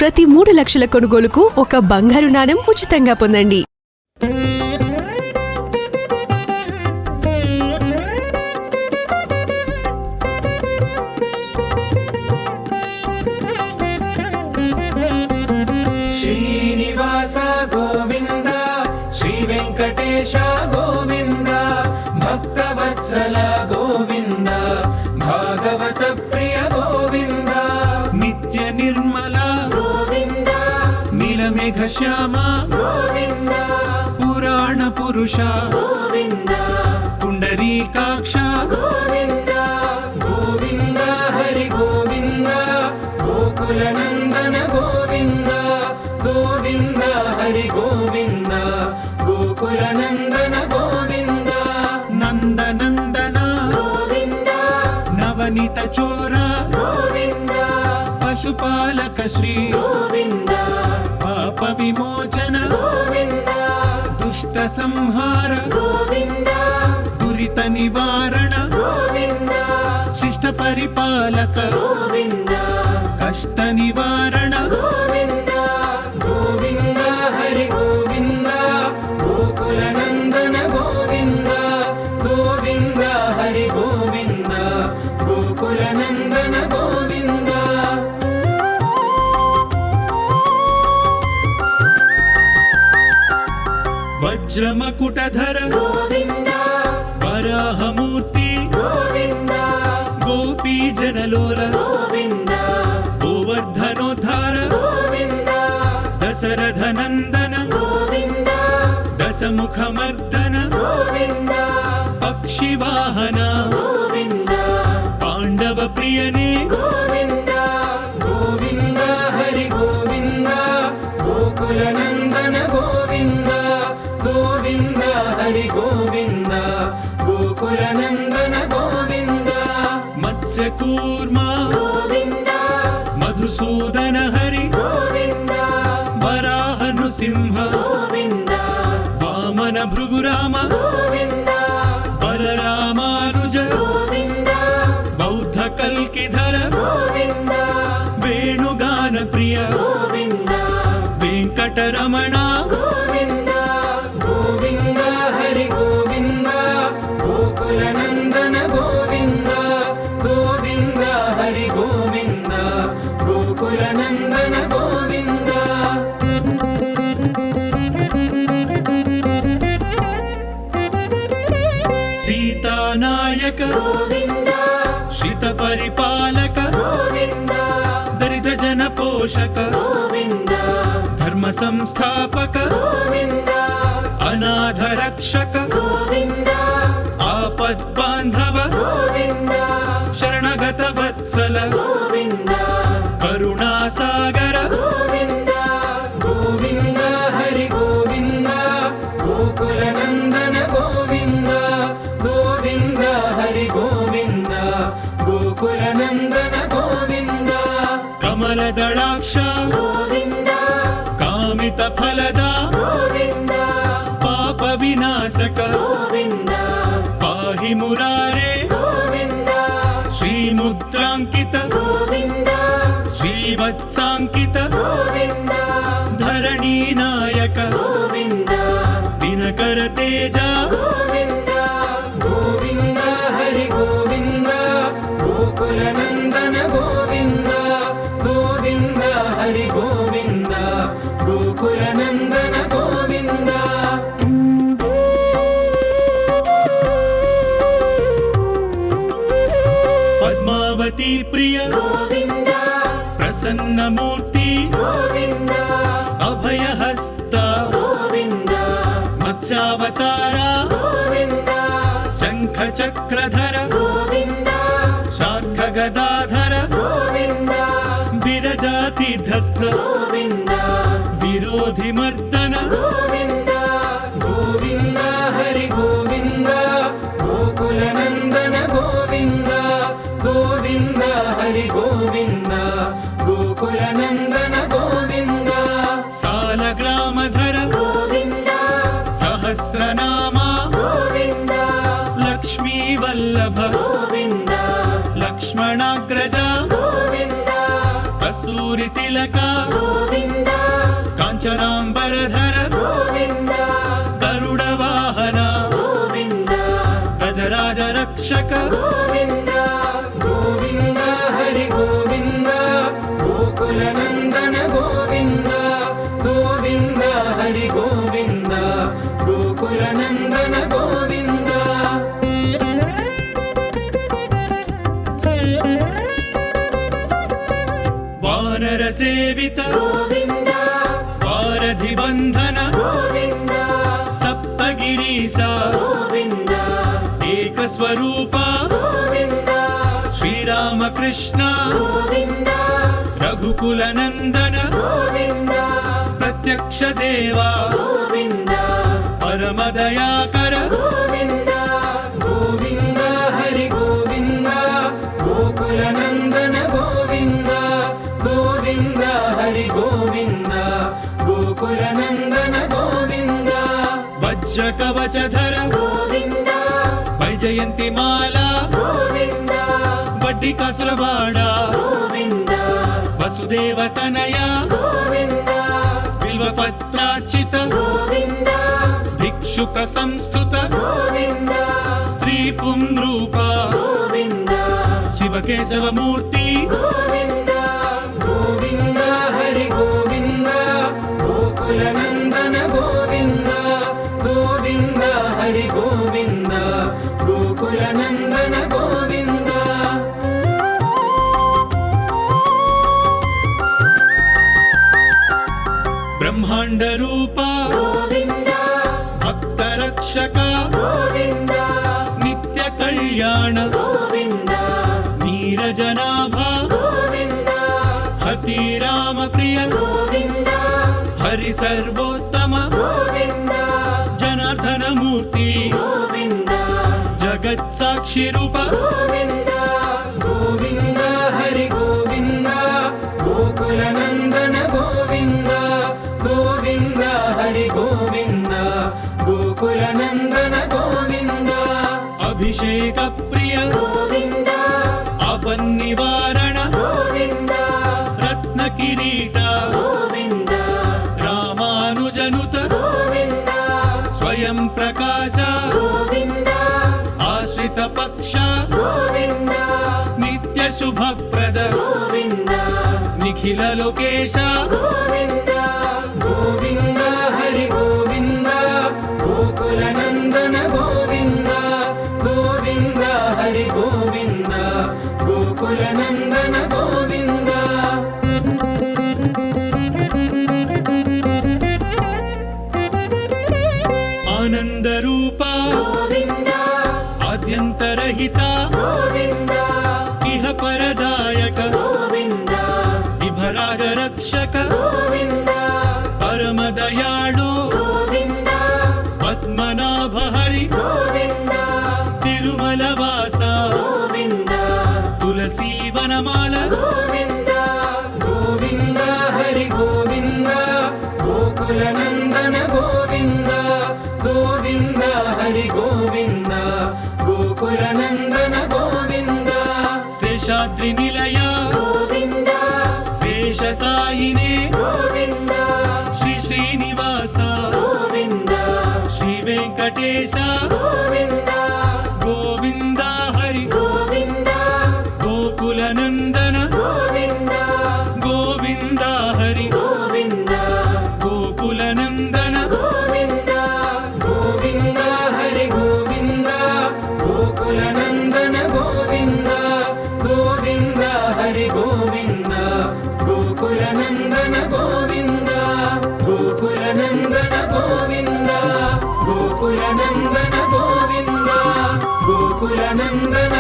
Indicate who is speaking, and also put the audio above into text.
Speaker 1: ప్రతి 3 లక్షల కొనుగోలుకు ఒక బంగారు నాణెం ఉచితంగా పొందండి.
Speaker 2: శ్రీనివాస గోవింద, శ్రీ వెంకటేశ గోవింద, భక్తవత్సల గోవింద, భాగవత ప్రియ గోవింద, నిత్య నిర్మల గోవింద, నీలమేఘ శ్యామ గోవింద, పురాణ పురుష గోవింద, పుండరీకాక్ష గోవింద, గోవింద హరి గోవింద, గోకుల నందన గోవింద, గోవింద హరి గోవింద, గోకుల నందన గోవింద, నందనందన గోవింద, నవనీత చోర గోవింద, పశుపాలక శ్రీ గోవింద, పాప విమోచన గోవింద, దుష్ట సంహార గోవింద, దురిత నివారణ గోవింద, శిష్ట పరిపాలక గోవింద, కష్ట నివారణ గోవింద, గోవింద హరి గోవింద, గోకుల నందన గోవింద, గోవింద హరి గోవింద, గోకుల నందన గోవింద. వజ్రమకుటధర గోవింద, వరాహమూర్తి గోవింద, గోపీ జనలోల గోవింద, గోవర్ధనోద్ధార గోవింద, దశరథ నందన గోవింద, దశముఖమర్దన గోవింద, పక్షివాహన గోవింద, పాండవ ప్రియనే గోవింద, గోవింద హరి గోవింద, గోకుల నందన గోవింద, గోవింద హరి గోవింద, గోకుల నందన గోవింద, మత్స్యకూర్మ గోవింద, మధుసూదన హరి గోవింద, వరాహ నృసింహ గోవింద, వామన భృగురామ గోవింద, బలరామానుజ గోవింద, బౌద్ధ కల్కిధర గోవింద, వేణుగాన ప్రియ గోవింద, వెంకటరమణ గోవింద, గోవింద హరి గోవింద, గోకుల నందన గోవింద, గోవింద హరి గోవింద, గోకుల నందన గోవింద. సీతానాయక గోవింద, శ్రిత పరిపాలక గోవింద, దరిద్ర జన పోషక గోవింద, ధర్మ సంస్థాపక గోవింద, అనాథ రక్షక గోవింద, ఆపద్ బాంధవ గోవింద, శరణగత వత్సల గోవింద, కరుణాసాగర గోవింద, గోవింద హరి గోవింద, గోకుల నందన గోవింద, గోవింద హరి గోవింద, గోకుల నందన గోవింద, కమలదళాక్ష గోవింద, కామిత ఫలద గోవింద, పాప వినాశక గోవింద, పాహి మురారే గోవింద, శ్రీముద్రాంకిత గోవింద, శ్రీవత్సాంకిత గోవింద, ధరణీ నాయక గోవింద, దినకర తేజ గోవింద, గోవింద హరి గోవింద, గోకుల నందన గోవింద, గోవింద హరి గోవింద, గోకుల నందన గోవింద. పద్మావతి ప్రియ
Speaker 1: గోవింద,
Speaker 2: ప్రసన్నమూర్తి
Speaker 1: గోవింద,
Speaker 2: అభయహస్త
Speaker 1: గోవింద,
Speaker 2: మత్స్యావతార
Speaker 1: గోవింద,
Speaker 2: శంఖ చక్రధర
Speaker 1: గోవింద,
Speaker 2: శార్ఖ గదాధర
Speaker 1: గోవింద,
Speaker 2: విరజాతిధస్థ
Speaker 1: గోవింద,
Speaker 2: విరోధి మర్దన
Speaker 1: గోవింద,
Speaker 2: గోవింద హరి గోవింద, గోకుల నందన గోవింద, గోవింద హరి గోవింద, గోకుల నందన గోవింద, సాలగ్రామధర
Speaker 1: గోవింద,
Speaker 2: సహస్రనామ
Speaker 1: గోవింద,
Speaker 2: లక్ష్మీ వల్లభ
Speaker 1: గోవింద,
Speaker 2: లక్ష్మణాగ్రజ
Speaker 1: గోవింద,
Speaker 2: కస్తూరి తిలక
Speaker 3: గోవింద
Speaker 2: కాంచనాంబరధర
Speaker 3: గోవింద
Speaker 2: గరుడ వాహన
Speaker 3: గోవింద
Speaker 2: గజరాజ రక్షక
Speaker 3: గోవింద
Speaker 2: గోవింద హరి గోవింద గోకుల నందన గోవింద గోవింద హరి గోవింద గోకుల నందన గోవింద వానర సేవిత
Speaker 3: గోవింద
Speaker 2: వారధి బంధన
Speaker 3: గోవింద
Speaker 2: సప్తగిరీశ
Speaker 3: గోవింద
Speaker 2: ఏకస్వరూప
Speaker 3: గోవింద
Speaker 2: శ్రీరామకృష్ణ
Speaker 3: గోవింద
Speaker 2: రఘుకుల నందన
Speaker 3: గోవింద
Speaker 2: ప్రత్యక్ష దేవా
Speaker 3: గోవింద
Speaker 2: పరమదయాకర
Speaker 3: గోవింద
Speaker 2: గోవింద హరి గోవింద గోకుల నందన గోవింద గోవింద హరి గోవింద గోకుల నందన గోవింద వజ్ర కవచధర
Speaker 3: గోవింద
Speaker 2: వైజయంతి మాల
Speaker 3: గోవింద
Speaker 2: వడ్డీ కాసులవాడ
Speaker 3: గోవింద
Speaker 2: వసుదేవ తనయ
Speaker 3: గోవింద
Speaker 2: బిల్వపత్రార్చిత
Speaker 3: గోవింద
Speaker 2: భిక్షుక సంస్థుత
Speaker 3: గోవింద
Speaker 2: స్త్రీ పుంరూప
Speaker 3: గోవింద
Speaker 2: శివకేశవమూర్తి
Speaker 3: గోవింద
Speaker 2: గోవింద హరి గోవింద గోకుల నందన గోవింద గోవింద హరి గోవింద గోకుల నందన గోవింద బ్రహ్మాండ రూప
Speaker 3: గోవింద
Speaker 2: భక్త రక్షక
Speaker 3: గోవింద
Speaker 2: నిత్య కళ్యాణ
Speaker 3: గోవింద
Speaker 2: నీరజనాభ
Speaker 3: గోవింద
Speaker 2: హతి రామ ప్రియ
Speaker 3: గోవింద
Speaker 2: హరి సర్వోత్తమ
Speaker 3: గోవింద
Speaker 2: జనార్దన మూర్తి
Speaker 3: గోవింద
Speaker 2: జగత్ సాక్షి రూప
Speaker 3: గోవింద
Speaker 2: గోవింద హరి గోవింద గోకుల నందన గోవింద గోవింద హరి గోవింద గోకుల నందన గోవింద అభిషేక ప్రియ
Speaker 3: గోవింద
Speaker 2: ఆపన్నివారణ
Speaker 3: గోవింద
Speaker 2: రత్న కిరీట
Speaker 3: గోవింద
Speaker 2: రామానుజనుత
Speaker 3: గోవింద
Speaker 2: స్వయం ప్రకాశ
Speaker 3: గోవింద
Speaker 2: ఆశ్రిత పక్ష
Speaker 3: గోవింద
Speaker 2: నిత్య శుభప్రద
Speaker 3: గోవింద
Speaker 2: నిఖిల లోకేశ
Speaker 3: గోవింద
Speaker 2: గోవింద హరి గోవింద గోకుల నందన గోవింద గోవింద హరి గోవింద గోకుల నందన గోవింద ఆనంద రూప
Speaker 3: గోవింద
Speaker 2: ఆద్యంతరహిత
Speaker 3: గోవింద
Speaker 2: ఇహ పరదాయక
Speaker 3: గోవింద
Speaker 2: విభరాజ రక్షక
Speaker 3: గోవింద
Speaker 2: పరమదయాళు
Speaker 3: గోవింద
Speaker 2: పద్మనాభ హరి
Speaker 3: గోవింద
Speaker 2: తిరుమల వాస
Speaker 3: గోవింద
Speaker 2: తులసీ వనమాల
Speaker 3: గోవింద
Speaker 2: గోవింద హరి గోవింద గోకుల నందన గోవింద గోవింద హరి గోవింద గోకుల నందన గోవింద శేషాద్రి నిలయ
Speaker 3: గోవింద
Speaker 2: శేష సాయినే
Speaker 3: గోవింద
Speaker 2: శ్రీ శ్రీనివాస
Speaker 3: గోవింద
Speaker 2: శ్రీ వెంకటేశ
Speaker 3: గోవింద
Speaker 2: గోవింద హరి
Speaker 3: గోవింద
Speaker 2: గోకుల నందన
Speaker 3: గోవింద
Speaker 2: గోవింద హరి
Speaker 3: గోవింద
Speaker 2: గోకుల నందన
Speaker 3: గోవింద
Speaker 2: గోవింద హరి గోవింద గోకుల నందన గోవింద గోవింద హరి గోవింద గోకుల నందన గోవింద గోకుల నందన గోవింద గోకుల నందన గోవింద గోకుల నందన